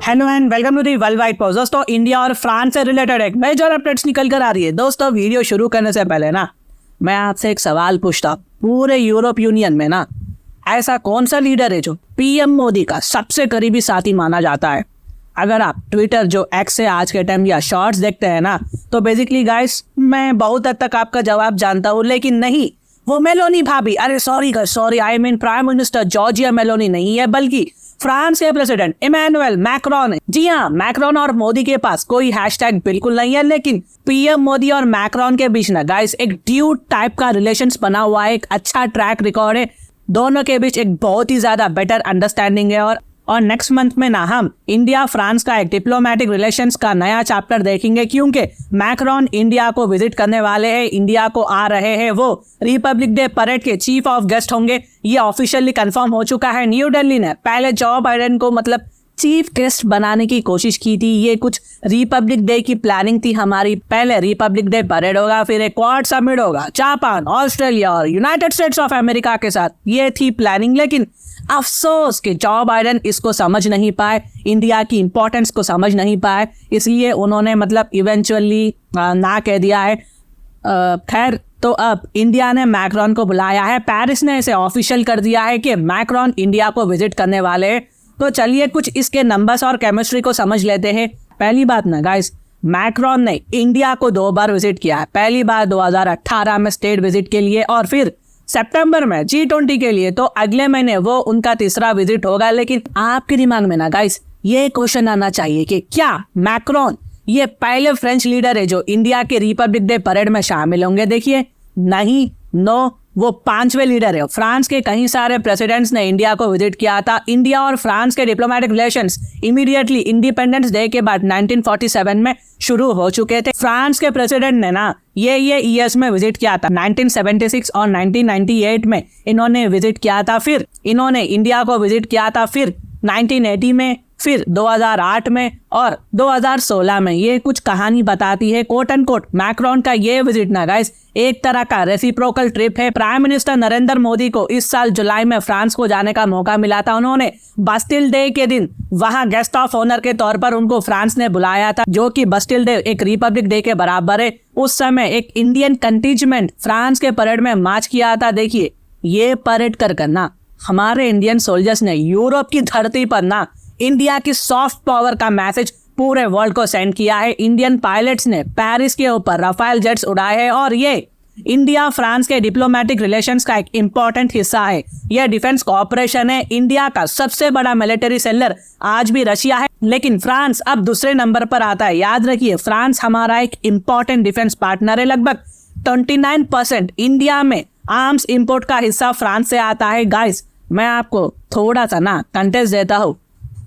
Hello and welcome to the world wide pause. दोस्तों, India और France से related एक मेजर अपडेट्स निकल कर आ रही है। दोस्तों, वीडियो शुरू करने से पहले ना मैं आपसे एक सवाल पूछता हूँ। पूरे यूरोप यूनियन में ना ऐसा कौन सा लीडर है जो पीएम मोदी का सबसे करीबी साथी माना जाता है? अगर आप ट्विटर जो एक्स है आज के टाइम या शॉर्ट्स देखते हैं ना, तो बेसिकली गाइस मैं बहुत हद तक आपका जवाब जानता हूँ, लेकिन नहीं, वो मेलोनी भाभी, अरे sorry I mean prime minister Giorgia Meloni नहीं है, बल्कि फ्रांस के प्रेसिडेंट इमैनुअल मैक्रोन है। जी हाँ, मैक्रोन और मोदी के पास कोई हैशटैग बिल्कुल नहीं है, लेकिन पीएम मोदी और मैक्रोन के बीच ना गाइस एक ड्यूट टाइप का रिलेशंस बना हुआ है, एक अच्छा ट्रैक रिकॉर्ड है। दोनों के बीच एक बहुत ही ज्यादा बेटर अंडरस्टैंडिंग है और नेक्स्ट मंथ में ना हम इंडिया फ्रांस का एक डिप्लोमेटिक रिलेशंस का नया चैप्टर देखेंगे, क्योंकि मैक्रोन इंडिया को विजिट करने वाले हैं, इंडिया को आ रहे हैं। वो रिपब्लिक डे परेड के चीफ ऑफ गेस्ट होंगे, ये ऑफिशियली कंफर्म हो चुका है। न्यू दिल्ली ने पहले जो बाइडेन को मतलब चीफ गेस्ट बनाने की कोशिश की थी। ये कुछ रिपब्लिक डे की प्लानिंग थी हमारी। पहले रिपब्लिक डे परेड होगा, फिर एक क्वाड समिट होगा जापान, ऑस्ट्रेलिया और यूनाइटेड स्टेट्स ऑफ अमेरिका के साथ, ये थी प्लानिंग। लेकिन अफसोस कि जो बाइडेन इसको समझ नहीं पाए, इंडिया की इंपॉर्टेंस को समझ नहीं पाए, इसलिए उन्होंने मतलब इवेंचुअली ना कह दिया है। खैर, तो अब इंडिया ने मैक्रोन को बुलाया है, पेरिस ने इसे ऑफिशियल कर दिया है कि मैक्रोन इंडिया को विजिट करने वाले हैं। तो चलिए कुछ इसके नंबर्स और केमिस्ट्री को समझ लेते हैं। पहली बात ना गाइस, मैक्रोन ने इंडिया को 2 बार विजिट किया है। पहली बार 2018 में स्टेट विजिट के लिए और फिर सितंबर में G20 के लिए। तो अगले महीने वो उनका 3रा विजिट होगा। लेकिन आपके दिमाग में ना गाइस ये क्वेश्चन आना चाहिए कि क्या मैक्रोन ये पहले फ्रेंच लीडर है जो इंडिया के रिपब्लिक डे परेड में शामिल होंगे? देखिए, नहीं, नो, वो 5वें लीडर है। फ्रांस के कई सारे प्रेसिडेंट्स ने इंडिया को विजिट किया था। इंडिया और फ्रांस के diplomatic relations immediately independence day के बाद 1947 में शुरू हो चुके थे। फ्रांस के प्रेसिडेंट ने ना ये ईयर्स में विजिट किया था। 1976 और 1998 में इन्होंने विजिट किया था। फिर इन्होंने इंडिया को विजिट किया था, फिर 1980 में, फिर 2008 में और 2016 में। ये कुछ कहानी बताती है कोट एंड कोट मैक्रोन का ये विजिट ना गाइस एक तरह का रेसिप्रोकल ट्रिप है। प्राइम मिनिस्टर नरेंद्र मोदी को इस साल जुलाई में फ्रांस को जाने का मौका मिला था। उन्होंने बास्टिल डे के दिन वहां गेस्ट ऑफ ऑनर के तौर पर उनको फ्रांस ने बुलाया था, जो कि बास्टिल डे एक रिपब्लिक डे के बराबर है। उस समय एक इंडियन कंटिंजेंट फ्रांस के परेड में मार्च किया था। देखिए, ये परेड कर करना हमारे इंडियन सोल्जर्स ने यूरोप की धरती पर ना इंडिया की सॉफ्ट पावर का मैसेज पूरे वर्ल्ड को सेंड किया है। इंडियन पायलट्स ने पेरिस के ऊपर राफेल जेट्स उड़ाए हैं और ये इंडिया फ्रांस के डिप्लोमेटिक रिलेशंस का एक इंपॉर्टेंट हिस्सा है। यह डिफेंस कोऑपरेशन है। इंडिया का सबसे बड़ा मिलिट्री सेलर आज भी रशिया है, लेकिन फ्रांस अब दूसरे नंबर पर आता है। याद रखिए, फ्रांस हमारा एक इंपॉर्टेंट डिफेंस पार्टनर है। लगभग 29% इंडिया में आर्म्स इंपोर्ट का हिस्सा फ्रांस से आता है। गाइस, मैं आपको थोड़ा सा ना कंटेस्ट देता हूँ।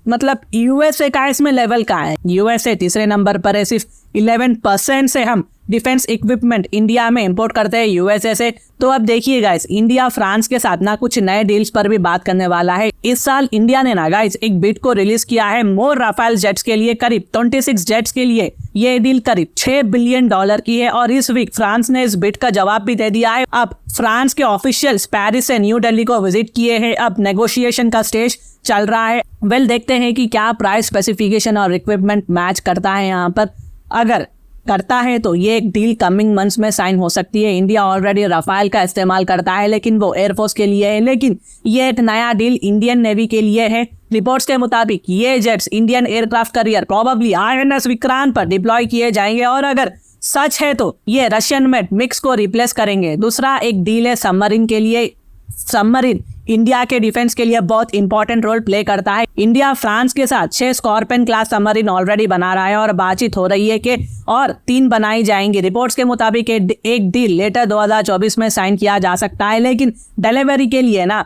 मतलब यूएसए का इसमें लेवल का है। यूएसए 3रे नंबर पर है। सिर्फ 11% से हम डिफेंस इक्विपमेंट इंडिया में इंपोर्ट करते हैं यूएसए से। तो अब देखिए गाइस, इंडिया फ्रांस के साथ ना कुछ नए डील्स पर भी बात करने वाला है। इस साल इंडिया ने ना गाइस एक बिड को रिलीज किया है मोर राफेल जेट्स के लिए, करीब 26 जेट्स के लिए। ये डील करीब $6 बिलियन की है और इस वीक फ्रांस ने इस बिड का जवाब भी दे दिया है। अब फ्रांस के ऑफिशियल्स पेरिस से न्यू दिल्ली को विजिट किए हैं। अब नेगोशिएशन का स्टेज चल रहा है। देखते हैं कि क्या प्राइस स्पेसिफिकेशन और इक्विपमेंट मैच करता है यहाँ पर। अगर करता है तो ये एक डील कमिंग मंथ्स में साइन हो सकती है। इंडिया ऑलरेडी राफेल का इस्तेमाल करता है, लेकिन वो एयरफोर्स के लिए है। लेकिन ये एक नया डील इंडियन नेवी के लिए है। रिपोर्ट्स के मुताबिक ये jets Indian aircraft carrier probably INS Vikrant पर डिप्लॉय किए जाएंगे और अगर सच है तो ये रशियन मेड मिक्स को रिप्लेस करेंगे। दूसरा एक डील है सबमरीन के लिए। सबमरीन इंडिया के डिफेंस के लिए बहुत इंपॉर्टेंट रोल प्ले करता है। इंडिया फ्रांस के साथ 6 स्कॉर्पियन क्लास सबमरीन ऑलरेडी बना रहा है और बातचीत हो रही है कि और 3 बनाई जाएंगी। रिपोर्ट्स के मुताबिक एक डील लेटर 2024 में साइन किया जा सकता है, लेकिन डिलीवरी के लिए ना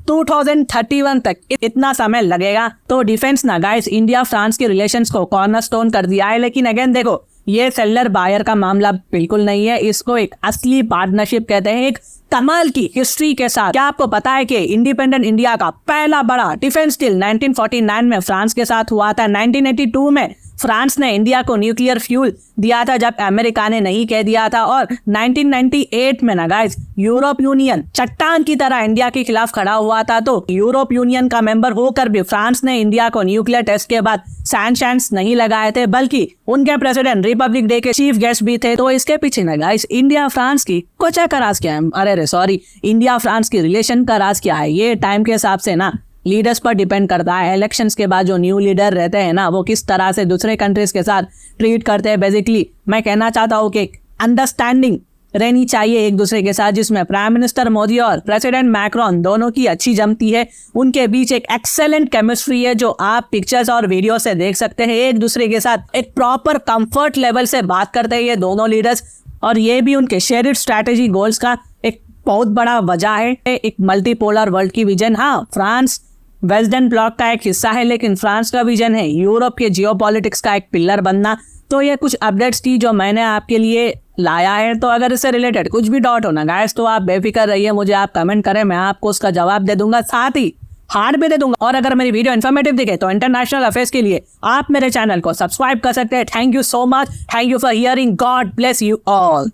2031 तक इतना समय लगेगा। तो डिफेंस ना गाइस इंडिया फ्रांस के रिलेशंस को कॉर्नरस्टोन कर दिया है। लेकिन अगेन देखो, ये सेलर बायर का मामला बिल्कुल नहीं है। इसको एक असली पार्टनरशिप कहते हैं, एक कमाल की हिस्ट्री के साथ। क्या आपको पता है कि इंडिपेंडेंट इंडिया का पहला बड़ा डिफेंस डील 1949 में फ्रांस के साथ हुआ था। 1982 में फ्रांस ने इंडिया को न्यूक्लियर फ्यूल दिया था जब अमेरिका ने नहीं कह दिया था। और 1998 में ना गाइस यूरोप यूनियन चट्टान की तरह इंडिया के खिलाफ खड़ा हुआ था। तो यूरोप यूनियन का मेंबर होकर भी फ्रांस ने इंडिया को न्यूक्लियर टेस्ट के बाद सैंक्शंस नहीं लगाए थे, बल्कि उनके प्रेसिडेंट रिपब्लिक डे के चीफ गेस्ट भी थे। तो इसके पीछे ना गाइस इंडिया फ्रांस की कोचा का राज क्या है, अरे सॉरी, इंडिया फ्रांस की रिलेशन का राज क्या है, ये टाइम के हिसाब से ना लीडर्स पर डिपेंड करता है। इलेक्शंस के बाद जो न्यू लीडर रहते हैं ना, वो किस तरह से दूसरे कंट्रीज के साथ ट्रीट करते हैं। बेसिकली मैं कहना चाहता हूँ कि अंडरस्टैंडिंग रहनी चाहिए एक दूसरे के साथ, जिसमें प्राइम मिनिस्टर मोदी और प्रेसिडेंट मैक्रोन दोनों की अच्छी जमती है। उनके बीच एक एक्सेलेंट केमिस्ट्री है जो आप पिक्चर्स और वीडियो से देख सकते हैं। एक दूसरे के साथ एक प्रॉपर कंफर्ट लेवल से बात करते हैं ये दोनों लीडर्स, और ये भी उनके शेयर्ड स्ट्रैटेजी गोल्स का एक बहुत बड़ा वजह है। एक मल्टीपोलर वर्ल्ड की विजन। हाँ, फ्रांस वेस्टर्न ब्लॉक का एक हिस्सा है, लेकिन फ्रांस का विजन है यूरोप के जियोपॉलिटिक्स का एक पिलर बनना। तो ये कुछ अपडेट्स थी जो मैंने आपके लिए लाया है। तो अगर इससे रिलेटेड कुछ भी डाउट हो ना गाइस, तो आप बेफिक्र रहिए, मुझे आप कमेंट करें, मैं आपको उसका जवाब दे दूंगा, साथ ही हार्ड भी दे दूंगा। और अगर मेरी वीडियो इन्फॉर्मेटिव दिखे तो इंटरनेशनल अफेयर्स के लिए आप मेरे चैनल को सब्सक्राइब कर सकते हैं। Thank you so much, thank you for hearing, God bless you all.